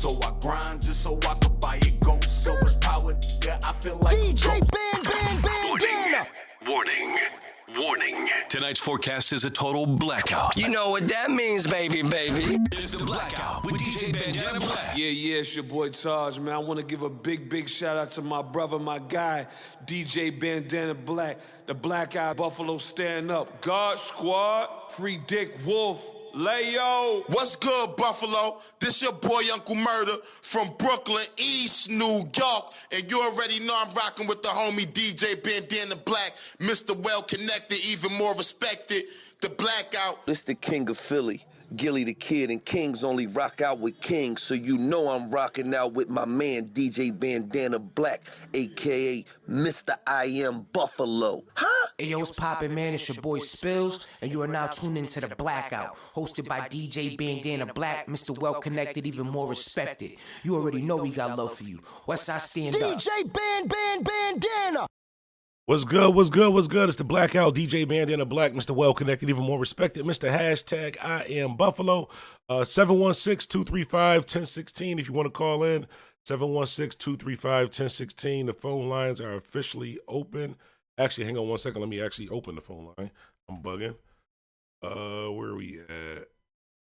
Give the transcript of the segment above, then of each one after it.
So I grind just so I could buy a ghost. So much power, yeah, I feel like DJ Bandana. Warning. Warning. Tonight's forecast is a total blackout. You know what that means, baby. It's the blackout with DJ Bandana Black. Yeah, it's your boy Taj, man. I want to give a big shout out to my brother, my guy, DJ Bandana Black, the Black Eye Buffalo Stand Up, God Squad, Free Dick Wolf, Layo. What's good, Buffalo? This your boy Uncle Murder from Brooklyn, East New York. And you already know I'm rocking with the homie DJ Bandana Black, Mr. Well Connected, even more respected, the Blackout. This the king of Philly, Gilly the Kid, and kings only rock out with kings, so you know I'm rocking out with my man DJ Bandana Black, a.k.a. Mr. I Am Buffalo. Huh? Hey, yo, what's poppin', man? It's your boy Spills, and you are now tuned into The Blackout, hosted by DJ Bandana Black, Mr. Well Connected, even more respected. You already know we got love for you. Westside stand up. DJ Bandana. What's good? It's the Blackout, DJ Bandana Black, Mr. Well Connected, even more respected, Mr. Hashtag I Am Buffalo. 716-235-1016 if you want to call in. 716-235-1016. The phone lines are officially open. Actually, hang on one second. Let me actually open the phone line. I'm bugging. Where are we at?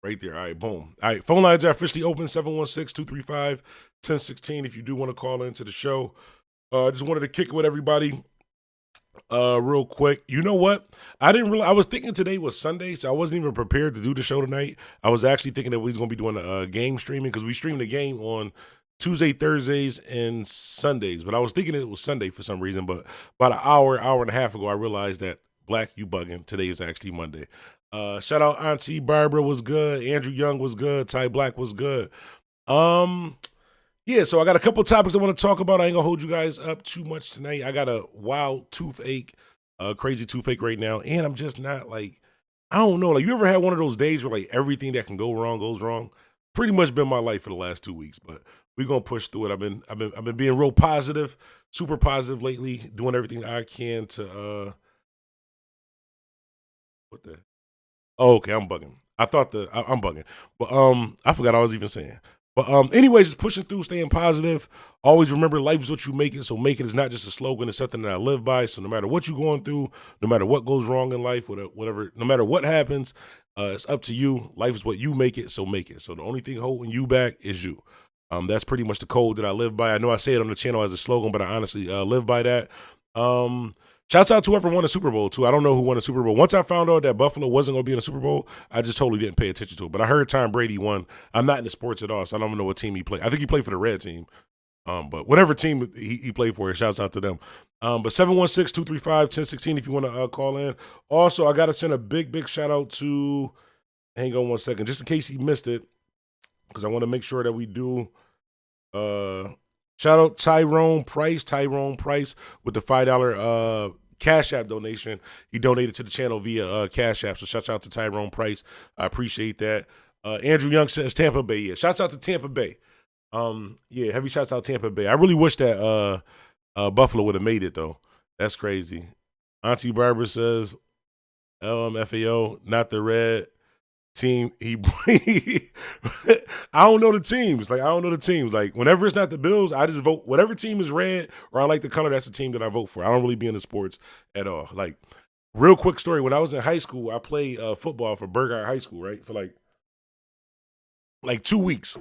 Right there. All right, boom. All right, phone lines are officially open. 716-235-1016 if you do want to call into the show. Just wanted to kick it with everybody. Real quick, you know what? I was thinking today was Sunday, so I wasn't even prepared to do the show tonight. I was actually thinking that we was going to be doing a game streaming because we stream the game on Tuesday, Thursdays, and Sundays. But I was thinking it was Sunday for some reason. But about an hour and a half ago, I realized that Black, you bugging. Today is actually Monday. Shout out Auntie Barbara was good. Andrew Young was good. Ty Black was good. Yeah, so I got a couple topics I want to talk about. I ain't gonna hold you guys up too much tonight. I got a wild toothache, crazy toothache right now, and I'm just not like, I don't know. Like, you ever had one of those days where like everything that can go wrong goes wrong? Pretty much been my life for the last 2 weeks, but we're gonna push through it. I've been being real positive, super positive lately, doing everything I can to what the? Oh, okay, I'm bugging. I'm bugging, but I forgot what I was even saying. But anyways, just pushing through, staying positive. Always remember, life is what you make it. So make it is not just a slogan; it's something that I live by. So no matter what you're going through, no matter what goes wrong in life, whatever, no matter what happens, it's up to you. Life is what you make it. So make it. So the only thing holding you back is you. That's pretty much the code that I live by. I know I say it on the channel as a slogan, but I honestly live by that. Shouts out to whoever won the Super Bowl, too. I don't know who won the Super Bowl. Once I found out that Buffalo wasn't going to be in the Super Bowl, I just totally didn't pay attention to it. But I heard Tom Brady won. I'm not in the sports at all, so I don't even know what team he played. I think he played for the red team. But whatever team he played for, shouts out to them. But 716-235-1016 if you want to call in. Also, I got to send a big shout out to, hang on one second, just in case he missed it, because I want to make sure that we do. Shout out Tyrone Price with the $5 Cash App donation. He donated to the channel via Cash App, so shout out to Tyrone Price. I appreciate that. Andrew Young says Tampa Bay. Yeah, shouts out to Tampa Bay. Yeah, heavy shouts out Tampa Bay. I really wish that Buffalo would have made it, though. That's crazy. Auntie Barbara says LMFAO, not the red team. I don't know the teams. Like, whenever it's not the Bills, I just vote. Whatever team is red or I like the color, that's the team that I vote for. I don't really be into sports at all. Like, real quick story. When I was in high school, I played football for Burgard High School, right? For like 2 weeks.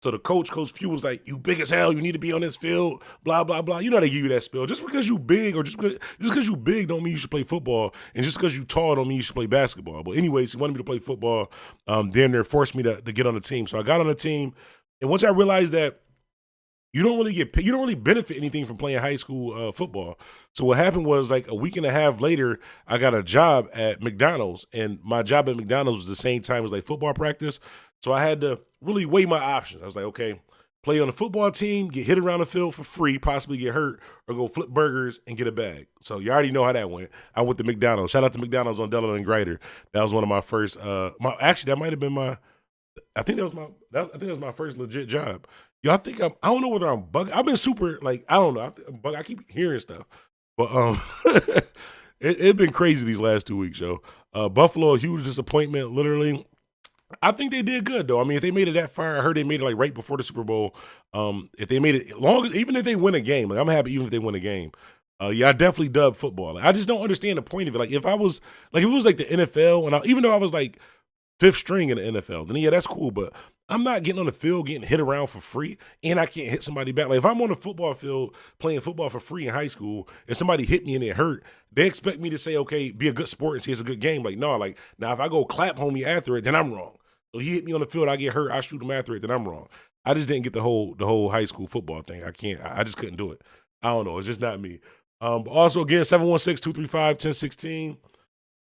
So the Coach Pugh was like, "You big as hell. You need to be on this field." Blah blah blah. You know they give you that spiel. Just because you big or just because you big don't mean you should play football, and just because you tall don't mean you should play basketball. But anyways, he wanted me to play football. Then they forced me to get on the team. So I got on the team, and once I realized that you don't really get paid, you don't really benefit anything from playing high school football. So what happened was, like, a week and a half later, I got a job at McDonald's, and my job at McDonald's was the same time as like football practice. So I had to really weigh my options. I was like, okay, play on the football team, get hit around the field for free, possibly get hurt, or go flip burgers and get a bag. So you already know how that went. I went to McDonald's. Shout out to McDonald's on Delaware and Grider. That was one of my first. Actually, that might have been my. I think that was my first legit job. Y'all think I don't know whether I'm bugging. I've been super, like, I don't know. I keep hearing stuff, but it's been crazy these last 2 weeks, yo. Buffalo, a huge disappointment, literally. I think they did good though. I mean, if they made it that far, I heard they made it like right before the Super Bowl. If they made it long, even if they win a game, like I'm happy even if they win a game. Yeah, I definitely dub football. Like, I just don't understand the point of it. Like if it was like the NFL, and even though I was like fifth string in the NFL, then yeah, that's cool. But I'm not getting on the field getting hit around for free, and I can't hit somebody back. Like if I'm on the football field playing football for free in high school, and somebody hit me and it hurt, they expect me to say, okay, be a good sport and say it's a good game. Like no, like now if I go clap homie after it, then I'm wrong. So he hit me on the field, I get hurt, I shoot him after it, then I'm wrong. I just didn't get the whole high school football thing. I just couldn't do it. I don't know. It's just not me. But also again, 716-235-1016.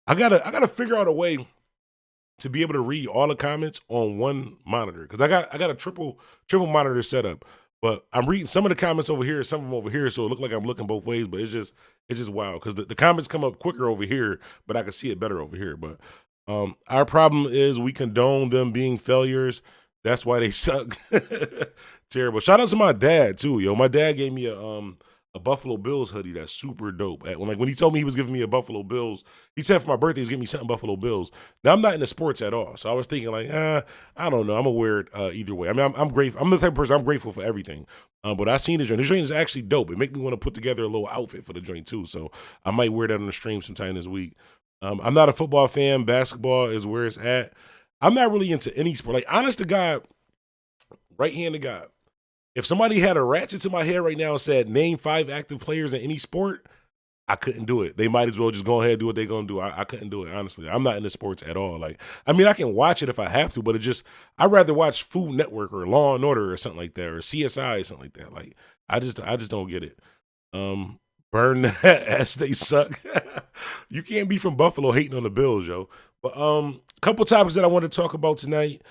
I gotta figure out a way to be able to read all the comments on one monitor because I got a triple monitor set up. But I'm reading some of the comments over here, some of them over here, so it look like I'm looking both ways. But it's just wild because the comments come up quicker over here, but I can see it better over here. But our problem is we condone them being failures. That's why they suck. Terrible. Shout out to my dad too, yo. My dad gave me a Buffalo Bills hoodie that's super dope. When he told me he was giving me a Buffalo Bills, he said for my birthday he was giving me something Buffalo Bills. Now I'm not into sports at all, so I was thinking like, I don't know. I'm gonna wear it either way. I mean, I'm grateful. I'm the type of person I'm grateful for everything. But I seen the joint. This joint is actually dope. It make me want to put together a little outfit for the joint too. So I might wear that on the stream sometime this week. I'm not a football fan. Basketball is where it's at. I'm not really into any sport. Like honest to God, right hand to God. If somebody had a ratchet to my head right now and said, name 5 active players in any sport, I couldn't do it. They might as well just go ahead and do what they're going to do. I couldn't do it, honestly. I'm not into sports at all. Like, I mean, I can watch it if I have to, but I'd rather watch Food Network or Law and Order or something like that, or CSI or something like that. Like, I just don't get it. Burn that as they suck. You can't be from Buffalo hating on the Bills, yo. But couple topics that I want to talk about tonight.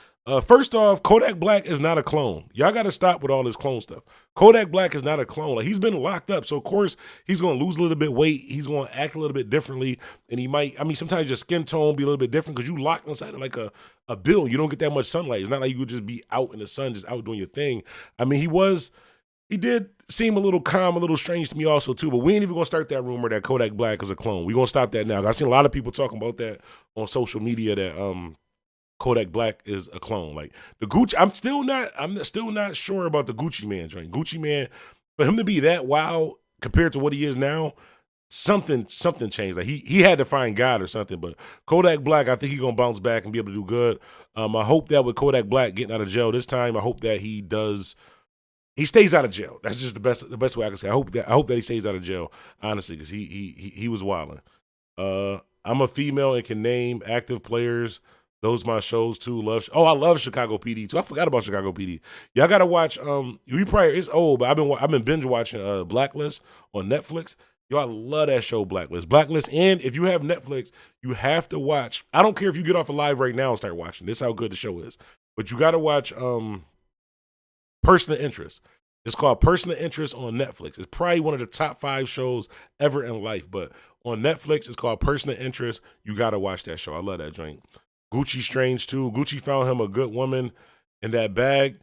First off, Kodak Black is not a clone. Y'all got to stop with all this clone stuff. Kodak Black is not a clone. Like, he's been locked up, so of course he's going to lose a little bit weight. He's going to act a little bit differently, and he might. I mean, sometimes your skin tone be a little bit different because you locked inside of like a building. You don't get that much sunlight. It's not like you could just be out in the sun, just out doing your thing. I mean, he did seem a little calm, a little strange to me also too. But we ain't even gonna start that rumor that Kodak Black is a clone. We gonna stop that now. I've seen a lot of people talking about that on social media that Kodak Black is a clone. Like the Gucci, I'm still not sure about the Gucci Man joint. Gucci Man, for him to be that wild compared to what he is now, something changed. Like he had to find God or something. But Kodak Black, I think he's gonna bounce back and be able to do good. I hope that with Kodak Black getting out of jail this time, I hope that he stays out of jail. That's just the best way I can say. I hope that he stays out of jail, honestly, because he was wilding. I'm a female and can name active players. Those my shows too. I love Chicago PD too. I forgot about Chicago PD. Y'all gotta watch. It's old, but I've been binge watching Blacklist on Netflix. Yo, I love that show, Blacklist. And if you have Netflix, you have to watch. I don't care if you get off a live right now and start watching. This is how good the show is. But you gotta watch Person of Interest. It's called Person of Interest on Netflix. It's probably one of the top 5 shows ever in life. But on Netflix, it's called Person of Interest. You gotta watch that show. I love that joint. Gucci strange too. Gucci found him a good woman in that bag.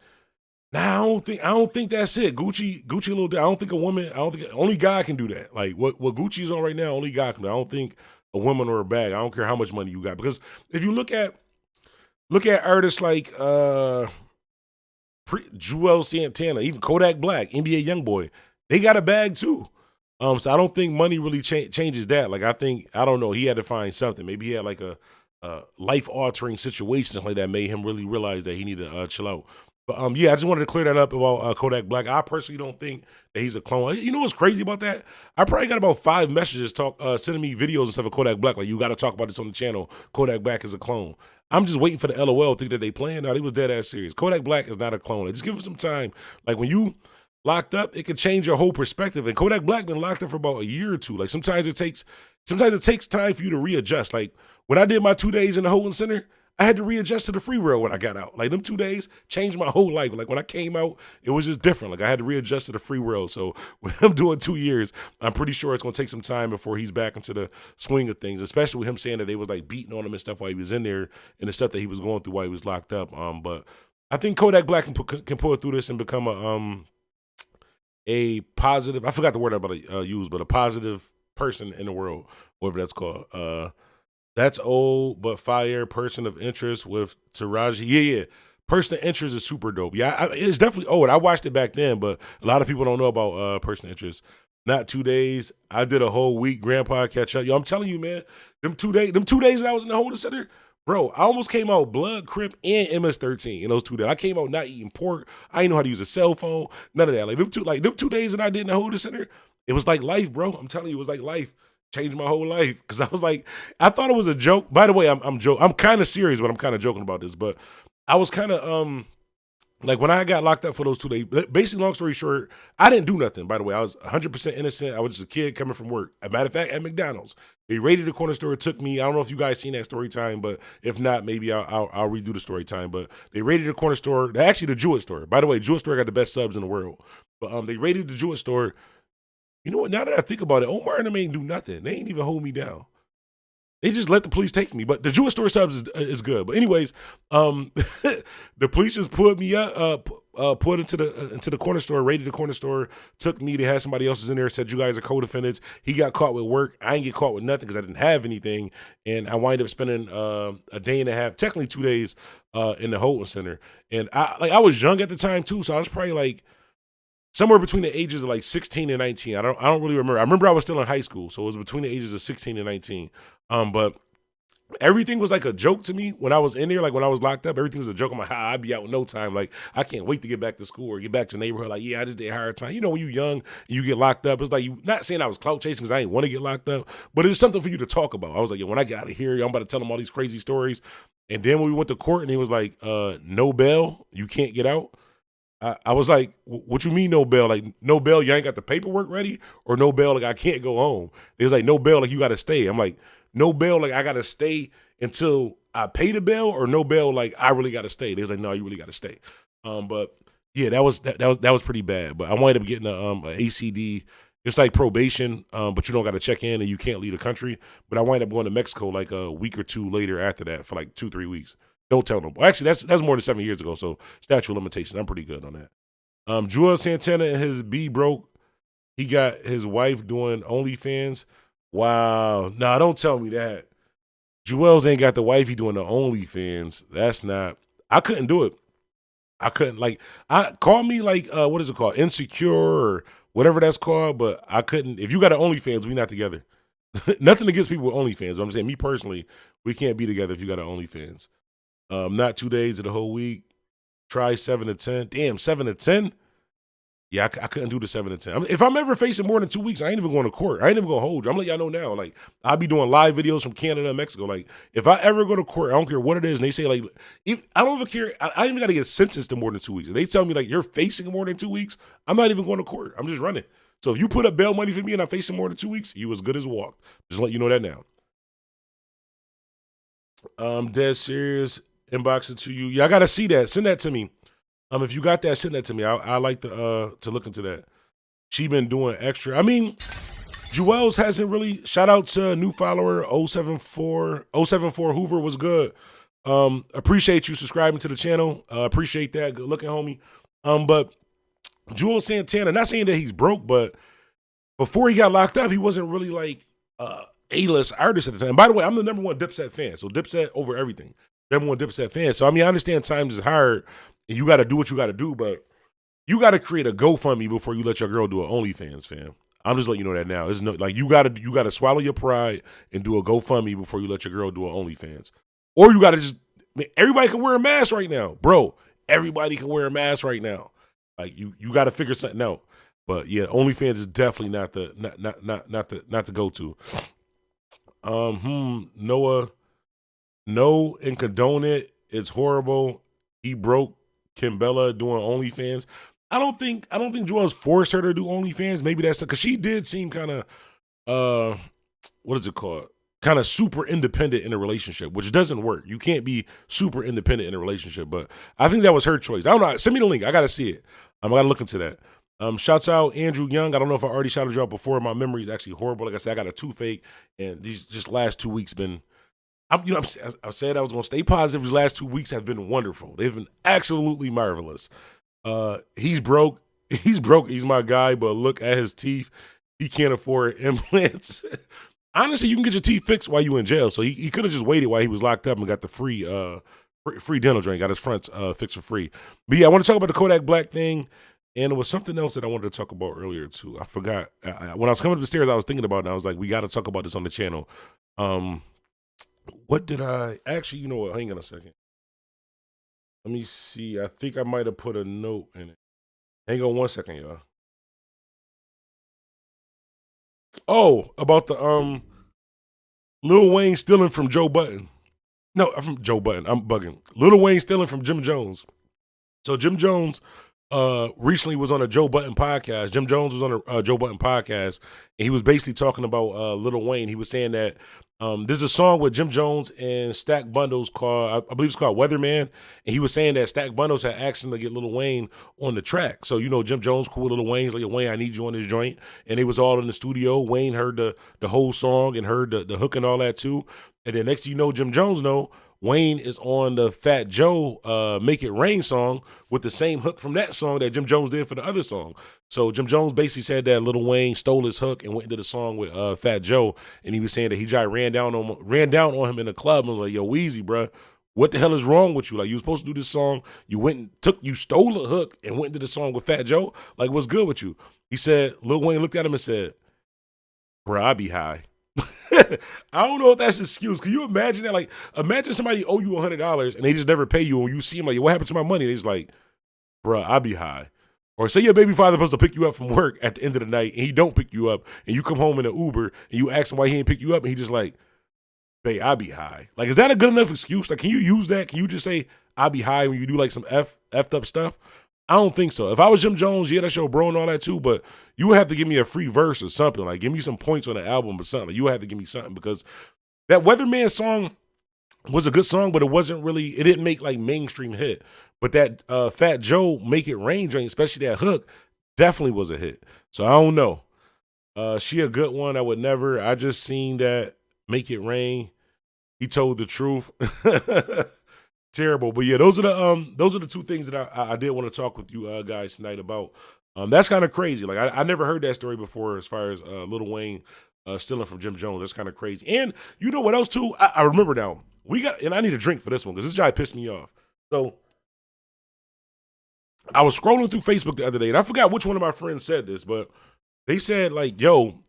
Nah, I don't think that's it. Gucci a little. I don't think only God can do that. Like what Gucci's on right now, only God can do. I don't think a woman or a bag. I don't care how much money you got, because if you look at artists like Joel Santana, even Kodak Black, NBA YoungBoy, they got a bag too. So I don't think money really changes that. Like I don't know. He had to find something. Maybe he had like a life-altering situation like that made him really realize that he needed to chill out. But yeah, I just wanted to clear that up about Kodak Black. I personally don't think that he's a clone. You know what's crazy about that? I probably got about 5 messages sending me videos and stuff of Kodak Black. Like, you got to talk about this on the channel. Kodak Black is a clone. I'm just waiting for the LOL. Think that they playing? No, they was dead ass serious. Kodak Black is not a clone. Just give him some time. Like when you locked up, it could change your whole perspective. And Kodak Black been locked up for about a year or two. Like sometimes it takes time for you to readjust. Like when I did my 2 days in the holding center, I had to readjust to the free world when I got out. Like them 2 days changed my whole life. Like when I came out, it was just different. Like I had to readjust to the free world. So when I'm doing 2 years, I'm pretty sure it's gonna take some time before he's back into the swing of things. Especially with him saying that they was like beating on him and stuff while he was in there, and the stuff that he was going through while he was locked up. But I think Kodak Black can pull through this and become a positive. I forgot the word I'm about to use, but a positive person in the world, whatever that's called. That's old, but fire. Person of interest with Taraji. Yeah. Person of interest is super dope. Yeah, it's definitely old. I watched it back then, but a lot of people don't know about person of interest. Not 2 days. I did a whole week. Grandpa catch up. Yo, I'm telling you, man. Them 2 days that I was in the holding center, bro. I almost came out blood, crip, and MS-13 in those 2 days. I came out not eating pork. I didn't know how to use a cell phone. None of that. Them 2 days that I did in the holding center, it was like life, bro. I'm telling you, it was like life. Changed my whole life because I was like, I thought it was a joke. By the way, I'm joking. I'm kind of serious, but I'm kind of joking about this. But I was kind of like when I got locked up for those 2 days. Basically, long story short, I didn't do nothing. By the way, I was 100% innocent. I was just a kid coming from work. As a matter of fact, at McDonald's, they raided the corner store. It took me. I don't know if you guys seen that story time, but if not, maybe I'll redo the story time. But they raided the corner store. Actually, the Jewett store. By the way, Jewett store got the best subs in the world. But they raided the Jewett store. You know what? Now that I think about it, Omar and them ain't do nothing. They ain't even hold me down. They just let the police take me. But the Jewish store subs is good. But anyways, the police just pulled me up, pulled into the corner store, raided the corner store, took me. They had somebody else's in there, said you guys are co-defendants. He got caught with work. I ain't get caught with nothing because I didn't have anything. And I wind up spending a day and a half, technically 2 days, in the holding center. And I was young at the time too, so I was probably like somewhere between the ages of like 16 and 19. I don't really remember. I remember I was still in high school, so it was between the ages of 16 and 19. But everything was like a joke to me when I was in there. Like when I was locked up, everything was a joke. I'm like, I'd be out in no time. Like I can't wait to get back to school or get back to the neighborhood. Like, yeah, I just did hard time. You know, when you're young, and you get locked up. It's like you not saying I was clout chasing because I didn't want to get locked up, but it's something for you to talk about. I was like, yeah, when I get out of here, I'm about to tell them all these crazy stories. And then when we went to court, and he was like, no bail, you can't get out. I was like, what you mean no bail? Like, no bail, you ain't got the paperwork ready? Or no bail, like, I can't go home? It was like, no bail, like, you got to stay. I'm like, no bail, like, I got to stay until I pay the bail? Or no bail, like, I really got to stay? They was like, no, you really got to stay. But, yeah, that was pretty bad. But I wound up getting a ACD. It's like probation, but you don't got to check in and you can't leave the country. But I wind up going to Mexico like a week or two later after that for like 2-3 weeks. Don't tell them. Well, actually, that's more than 7 years ago, so statute of limitations. I'm pretty good on that. Joel Santana and his B broke. He got his wife doing OnlyFans. Wow. Nah, don't tell me that. Joel's ain't got the wifey doing the OnlyFans. That's not. I couldn't do it. I couldn't, call me what is it called? Insecure or whatever that's called, but I couldn't. If you got an OnlyFans, we not together. Nothing against people with OnlyFans, but I'm saying me personally, we can't be together if you got an OnlyFans. Not 2 days of the whole week. Try 7 to 10. Damn, 7 to 10? Yeah, I couldn't do the 7 to 10. If I'm ever facing more than 2 weeks, I ain't even going to court. I ain't even going to hold you. I'm letting y'all know now. Like, I'll be doing live videos from Canada and Mexico. Like, if I ever go to court, I don't care what it is, and they say, like, I don't even care. I ain't even got to get sentenced to more than 2 weeks. If they tell me, like, you're facing more than 2 weeks, I'm not even going to court. I'm just running. So if you put up bail money for me and I'm facing more than 2 weeks, you as good as walked. Just let you know that now. Dead serious. Inbox it to you. Yeah, I gotta see that. Send that to me. If you got that, send that to me. I like to look into that. She been doing extra. I mean, Jewels hasn't really. Shout out to a new follower 074 Hoover was good. Appreciate you subscribing to the channel. Appreciate that. Good looking, homie. But Joel Santana, not saying that he's broke, but before he got locked up, he wasn't really like A-list artist at the time. By the way, I'm the #1 Dipset fan, so Dipset over everything. #1 Dipset fan. So, I mean, I understand times is hard and you got to do what you got to do, but you got to create a GoFundMe before you let your girl do an OnlyFans, fam. I'm just letting you know that now. It's no, like, you got to swallow your pride and do a GoFundMe before you let your girl do an OnlyFans. Or you got to just, everybody can wear a mask right now. Bro, everybody can wear a mask right now. Like, you got to figure something out. But, yeah, OnlyFans is definitely not the go-to. Noah. No, and condone it. It's horrible. He broke Kimbella doing OnlyFans. I don't think Joel's forced her to do OnlyFans. Maybe that's because she did seem kind of what is it called? Kind of super independent in a relationship, which doesn't work. You can't be super independent in a relationship. But I think that was her choice. I don't know. Send me the link. I gotta see it. I gotta look into that. Shouts out Andrew Young. I don't know if I already shouted you out before. My memory is actually horrible. Like I said, I got a toothache, and these just last 2 weeks been. I said I was going to stay positive. These last 2 weeks have been wonderful. They've been absolutely marvelous. He's broke. He's broke. He's my guy, but look at his teeth. He can't afford implants. honestly, you can get your teeth fixed while you in jail. So he could have just waited while he was locked up and got the free dental drain, got his fronts fixed for free. But yeah, I want to talk about the Kodak Black thing. And there was something else that I wanted to talk about earlier too. I forgot. When I was coming up the stairs, I was thinking about it. And I was like, we got to talk about this on the channel. What did I actually? You know what? Hang on a second. Let me see. I think I might have put a note in it. Hang on one second, y'all. Oh, about the Lil Wayne stealing from Joe Budden. No, from Joe Budden. I'm bugging. Lil Wayne stealing from Jim Jones. So Jim Jones recently was on a Joe Budden podcast. Jim Jones was on a Joe Budden podcast, and he was basically talking about Lil Wayne. He was saying that there's a song with Jim Jones and Stack Bundles called, I believe it's called Weatherman, and he was saying that Stack Bundles had asked him to get Lil Wayne on the track. So, you know, Jim Jones cool with Lil Wayne. He's like, Wayne, I need you on this joint. And they was all in the studio. Wayne heard the whole song and heard the hook and all that too. And then next thing you know, Jim Jones know, Wayne is on the Fat Joe Make It Rain song with the same hook from that song that Jim Jones did for the other song. So Jim Jones basically said that Lil Wayne stole his hook and went into the song with Fat Joe, and he was saying that he just ran down on him in the club and was like, yo, Weezy, bro, what the hell is wrong with you? Like, you were supposed to do this song, you stole a hook and went into the song with Fat Joe? Like, what's good with you? He said, Lil Wayne looked at him and said, bro, I be high. I don't know if that's an excuse. Can you imagine that? Like, imagine somebody owe you $100 and they just never pay you, and you see them like, what happened to my money? And he's like, bruh, I be high. Or say your baby father supposed to pick you up from work at the end of the night, and he don't pick you up, and you come home in an Uber, and you ask him why he ain't pick you up, and he just like, babe, I be high. Like, is that a good enough excuse? Like, can you use that? Can you just say, I be high when you do like some effed up stuff? I don't think so. If I was Jim Jones, yeah, that's your bro and all that too, but you would have to give me a free verse or something. Like, give me some points on the album or something. Like, you would have to give me something, because that Weatherman song was a good song, but it didn't make like mainstream hit. But that Fat Joe Make It Rain joint, especially that hook, definitely was a hit. So I don't know. She a good one. I just seen that Make It Rain. He told the truth. Terrible. But yeah, those are the two things that I did want to talk with you guys tonight about. That's kind of crazy. Like, I never heard that story before, as far as Lil Wayne stealing from Jim Jones. That's kind of crazy. And you know what else too? I remember now. And I need a drink for this one, because this guy pissed me off. So I was scrolling through Facebook the other day, and I forgot which one of my friends said this, but they said, like, yo,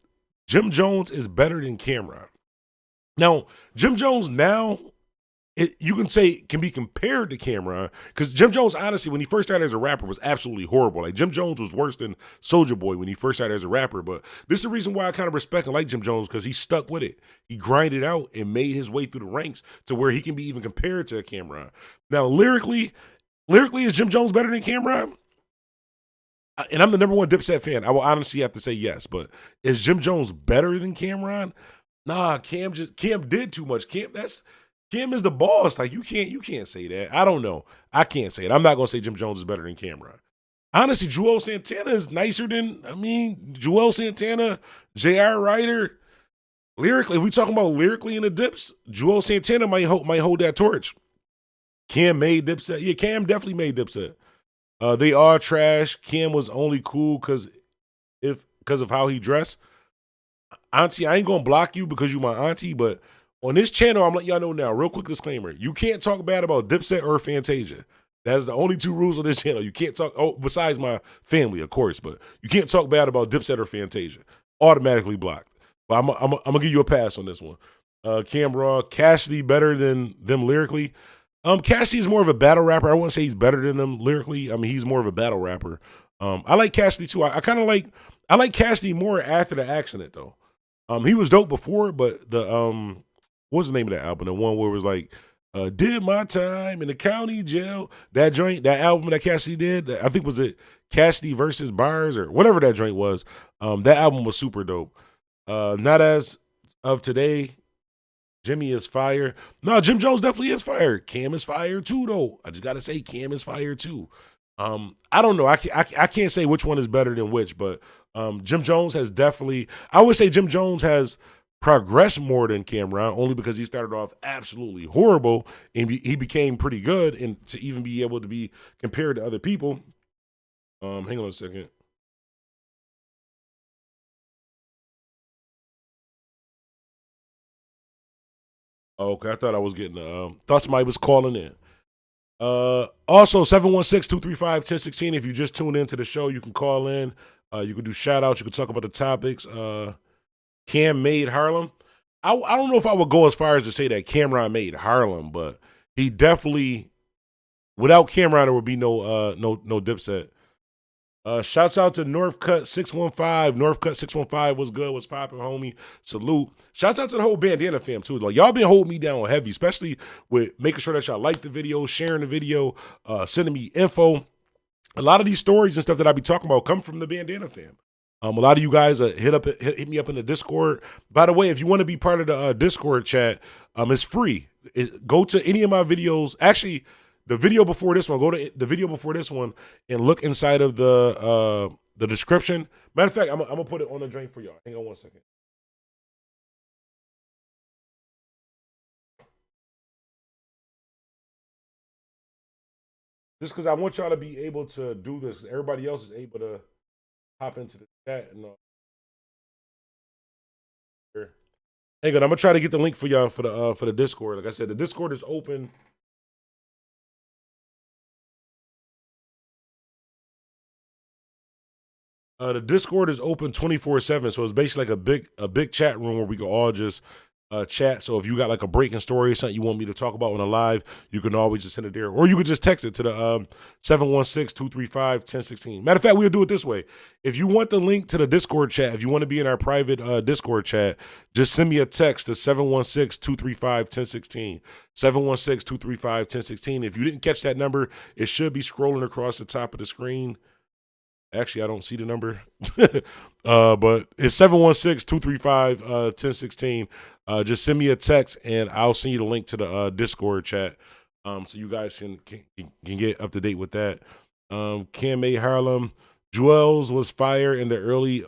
Jim Jones is better than Camron. Now, Jim Jones now, you can say, can be compared to Camron, because Jim Jones, honestly, when he first started as a rapper, was absolutely horrible. Like, Jim Jones was worse than Soulja Boy when he first started as a rapper. But this is the reason why I kind of respect and like Jim Jones, because he stuck with it. He grinded out and made his way through the ranks to where he can be even compared to Camron. Now, lyrically, is Jim Jones better than Camron? And I'm the number one Dipset fan. I will honestly have to say yes. But is Jim Jones better than Camron? Nah, Cam did too much. Cam is the boss. Like, you can't say that. I don't know. I can't say it. I'm not gonna say Jim Jones is better than Camron. Honestly, Joel Santana is nicer than, Joel Santana, J.R. Ryder. Lyrically, if we talking about lyrically in the Dips, Joel Santana might hold that torch. Cam made Dipset. Yeah, Cam definitely made Dipset. They are trash. Cam was only cool because of how he dressed. Auntie, I ain't gonna block you because you my auntie, but on this channel, I'm letting y'all know now, real quick disclaimer, you can't talk bad about Dipset or Fantasia. That's the only two rules on this channel. You can't talk, besides my family, of course, but you can't talk bad about Dipset or Fantasia. Automatically blocked. But I'm gonna give you a pass on this one. Camron, Cassidy better than them lyrically. Cassidy's more of a battle rapper. I wouldn't say he's better than them lyrically. He's more of a battle rapper. I like Cassidy too. I like Cassidy more after the accident though. He was dope before, but the what's the name of that album? The one where it was like, did my time in the county jail. That joint, that album that Cassidy did, I think was it Cassidy versus Bars or whatever that joint was. That album was super dope. Not as of today. Jimmy is fire. No, Jim Jones definitely is fire. Cam is fire too, though. I just gotta say, Cam is fire too. I don't know. I can't say which one is better than which, but Jim Jones has definitely. I would say Jim Jones has progressed more than Camron, only because he started off absolutely horrible and he became pretty good, and to even be able to be compared to other people. Hang on a second. Okay, I thought I was getting thought somebody was calling in. Also 716-235-1016. If you just tuned into the show, you can call in. You can do shout outs, you can talk about the topics. Cam made Harlem. I don't know if I would go as far as to say that Camron made Harlem, but he definitely, without Camron, there would be no Dipset. Shouts out to Northcut 615. Northcut 615 was good, was popping, homie. Salute. Shouts out to the whole Bandana fam too. Like y'all been holding me down heavy, especially with making sure that y'all like the video, sharing the video, sending me info. A lot of these stories and stuff that I be talking about come from the Bandana fam. A lot of you guys hit me up in the Discord. By the way, if you want to be part of the Discord chat, it's free. Go to any of my videos. Actually, the video before this one, go to the video before this one and look inside of the description. Matter of fact, I'm gonna put it on the drink for y'all. Hang on one second. Just because I want y'all to be able to do this. Everybody else is able to hop into the chat and hang on, I'm gonna try to get the link for y'all for the Discord. Like I said, the Discord is open. The Discord is open 24/7, so it's basically like a big chat room where we can all just chat. So if you got like a breaking story or something you want me to talk about on a live, you can always just send it there, or you could just text it to the 716-235-1016. Matter of fact, we'll do it this way. If you want the link to the Discord chat, if you want to be in our private Discord chat, just send me a text to 716-235-1016. 716-235-1016. If you didn't catch that number, it should be scrolling across the top of the screen. Actually, I don't see the number, but it's 716-235-1016. Just send me a text, and I'll send you the link to the Discord chat, so you guys can get up to date with that. Cam made Harlem. Jewels was fire in the early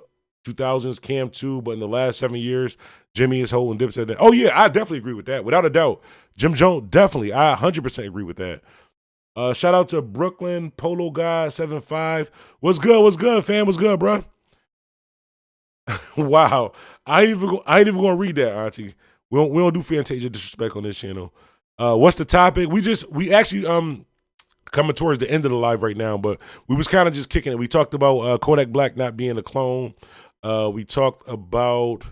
2000s. Cam too, but in the last 7 years, Jimmy is holding Dipset. Oh yeah, I definitely agree with that, without a doubt. Jim Jones, definitely, I 100% agree with that. Shout out to Brooklyn Polo Guy 75. What's good, fam? What's good, bro? Wow, I ain't even gonna read that, Auntie. We don't do Fantasia disrespect on this channel. What's the topic? We actually coming towards the end of the live right now, but we was kind of just kicking it. We talked about Kodak Black not being a clone. We talked about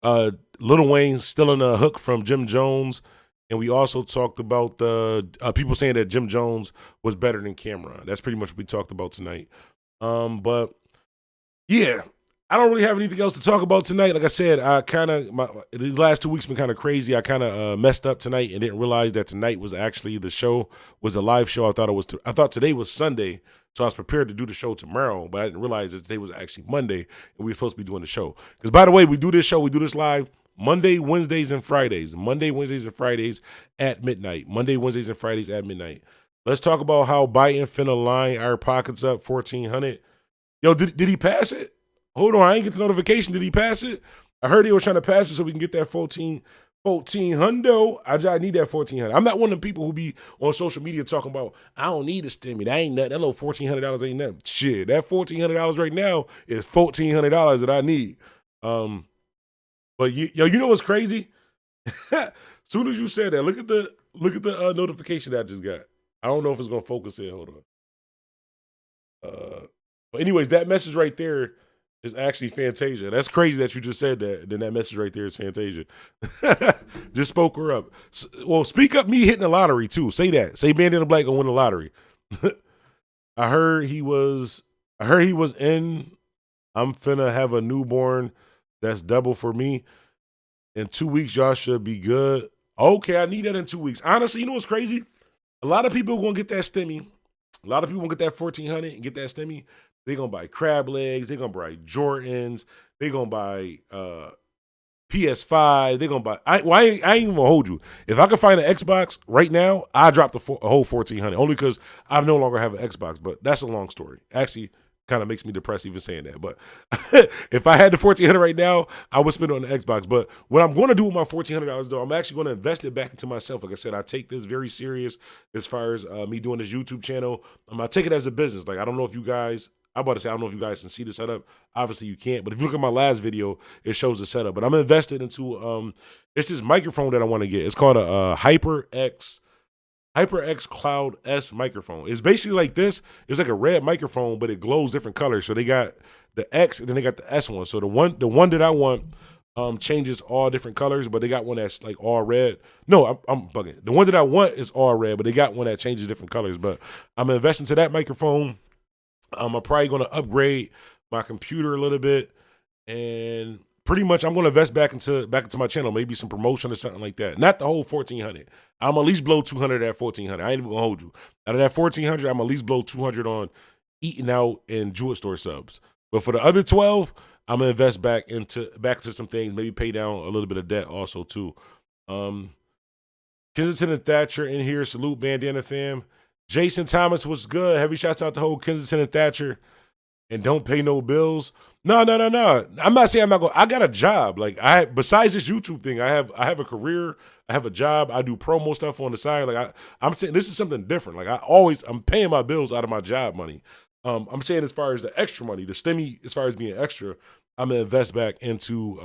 Lil Wayne stealing a hook from Jim Jones. And we also talked about the people saying that Jim Jones was better than Camron. That's pretty much what we talked about tonight. But yeah, I don't really have anything else to talk about tonight. Like I said, the last 2 weeks been kind of crazy. I kind of messed up tonight and didn't realize that tonight was actually the show was a live show. I thought today was Sunday, so I was prepared to do the show tomorrow, but I didn't realize that today was actually Monday and we were supposed to be doing the show. Because by the way, we do this live Monday, Wednesdays, and Fridays. Monday, Wednesdays, and Fridays at midnight. Monday, Wednesdays, and Fridays at midnight. Let's talk about how Biden finna line our pockets up 1,400. Yo, did he pass it? Hold on, I ain't get the notification. Did he pass it? I heard he was trying to pass it so we can get that 1,400. I need that 1,400. I'm not one of them people who be on social media talking about, I don't need a stimmy. That ain't nothing. That little $1,400 ain't nothing. Shit, that $1,400 right now is $1,400 that I need. But you know what's crazy? Soon as you said that, look at the notification that I just got. I don't know if it's gonna focus in. Hold on. But anyways, that message right there is actually Fantasia. That's crazy that you just said that. Then that message right there is Fantasia. Just spoke her up. Well, speak up me hitting the lottery too. Say that. Say Bandana Black gonna win the lottery. I heard he was in. I'm finna have a newborn. That's double for me. In 2 weeks, y'all should be good. Okay, I need that in 2 weeks. Honestly, you know what's crazy? A lot of people are going to get that stimmy. A lot of people going to get that 1,400 and get that stimmy. They're going to buy crab legs. They're going to buy Jordans. They're going to buy PS5. They're going to buy... I ain't even going to hold you. If I could find an Xbox right now, I drop a whole 1,400. Only because I no longer have an Xbox. But that's a long story. Actually... kind of makes me depressed even saying that, but if I had the 1,400 right now, I would spend it on the Xbox. But what I'm going to do with my $1,400 though, I'm actually going to invest it back into myself. Like I said, I take this very serious as far as me doing this YouTube channel. I take it as a business. Like I don't know if you guys I'm about to say, I don't know if you guys can see the setup. Obviously, you can't. But if you look at my last video, it shows the setup. But I'm invested into it's this microphone that I want to get. It's called a HyperX Cloud S microphone. It's basically like this. It's like a red microphone, but it glows different colors. So they got the X and then they got the S one. So the one that I want changes all different colors, but they got one that's like all red. No, I'm bugging. The one that I want is all red, but they got one that changes different colors. But I'm investing to that microphone. I'm probably going to upgrade my computer a little bit, and pretty much I'm going to invest back into my channel, maybe some promotion or something like that. Not the whole 1,400. I'm at least blow 200 at 1,400. I ain't even gonna hold you. Out of that 1,400, I'm at least blow 200 on eating out and jewelry store subs. But for the other 12, I'm gonna invest back into some things, maybe pay down a little bit of debt also too. Kensington and Thatcher in here. Salute, Bandana fam. Jason Thomas was good. Heavy shouts out to whole Kensington and Thatcher. And don't pay no bills. No. I'm not saying I'm not going. I got a job. Like besides this YouTube thing, I have a career. I have a job. I do promo stuff on the side. Like I'm saying this is something different. Like I'm paying my bills out of my job money. I'm saying as far as the extra money, the stimmy, as far as being extra, I'm gonna invest back into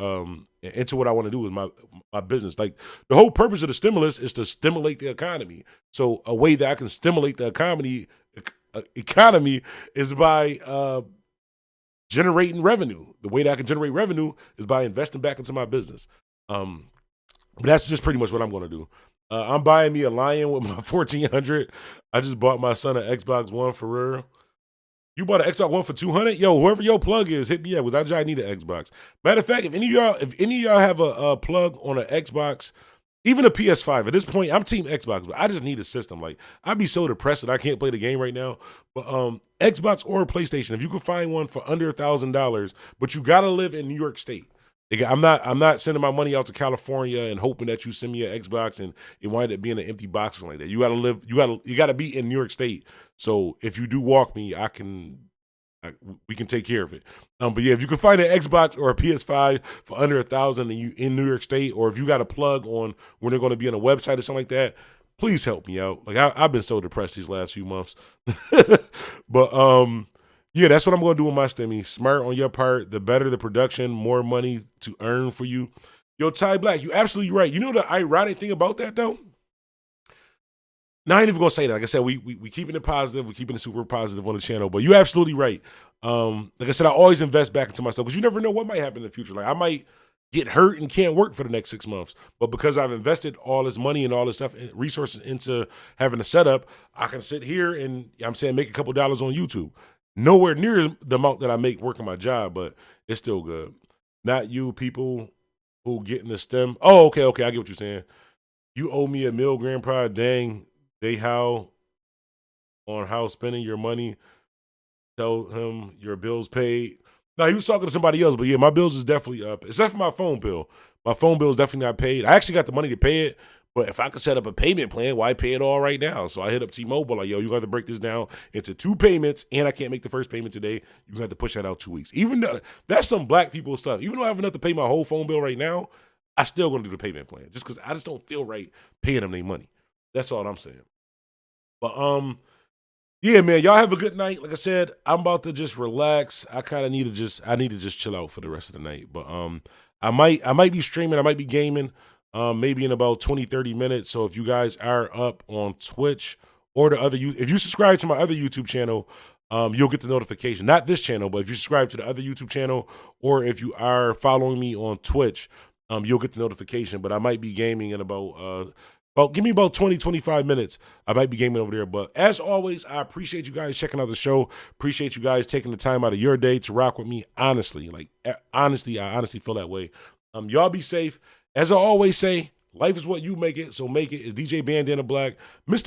what I want to do with my business. Like the whole purpose of the stimulus is to stimulate the economy. So a way that I can stimulate the economy is by generating revenue. The way that I can generate revenue is by investing back into my business. But that's just pretty much what I'm going to do. I'm buying me a Lion with my 1,400. I just bought my son an Xbox One for real. You bought an Xbox One for 200? Yo, whoever your plug is, hit me up because I need an Xbox. Matter of fact, if any of y'all have a plug on an Xbox, even a PS5, at this point, I'm team Xbox, but I just need a system. Like, I'd be so depressed that I can't play the game right now. But Xbox or PlayStation, if you could find one for under $1,000, but you gotta live in New York State. I'm not sending my money out to California and hoping that you send me an Xbox and it wind up being an empty box or like that. You gotta be in New York State. So if you do walk me, we can take care of it. But yeah, if you can find an Xbox or a PS5 for under $1,000 and you in New York State, or if you got a plug on when they're going to be on a website or something like that, please help me out. Like I've been so depressed these last few months. But yeah, that's what I'm going to do with my stimmy. Smart on your part. The better the production, more money to earn for you. Yo, Ty Black, you absolutely right. You know the ironic thing about that though? Now, I ain't even gonna say that. Like I said, we keeping it positive. We're keeping it super positive on the channel. But you're absolutely right. Like I said, I always invest back into myself because you never know what might happen in the future. Like I might get hurt and can't work for the next 6 months. But because I've invested all this money and all this stuff and resources into having a setup, I can sit here and make a couple dollars on YouTube. Nowhere near the amount that I make working my job, but it's still good. Not you people who get in the STEM. Oh, okay, I get what you're saying. You owe me a meal, grandpa. Dang. They howl on how spending your money. Tell him your bill's paid. No, he was talking to somebody else, but yeah, my bills is definitely up, except for my phone bill. My phone bill is definitely not paid. I actually got the money to pay it, but if I could set up a payment plan, why pay it all right now? So I hit up T-Mobile, like, yo, you got to break this down into 2 payments, and I can't make the first payment today. You have to push that out 2 weeks. Even though that's some black people stuff. Even though I have enough to pay my whole phone bill right now, I still going to do the payment plan just because I just don't feel right paying them their money. That's all I'm saying. But yeah, man, y'all have a good night. Like I said, I'm about to just relax. I need to just chill out for the rest of the night. But I might be streaming, I might be gaming, maybe in about 20-30 minutes. So if you guys are up on Twitch or if you subscribe to my other YouTube channel, you'll get the notification. Not this channel, but if you subscribe to the other YouTube channel, or if you are following me on Twitch, you'll get the notification. But I might be gaming in about give me about 20-25 minutes. I might be gaming over there. But as always, I appreciate you guys checking out the show. Appreciate you guys taking the time out of your day to rock with me. Honestly, I honestly feel that way. Y'all be safe. As I always say, life is what you make it. So make it. It's DJ Bandana Black, Mr.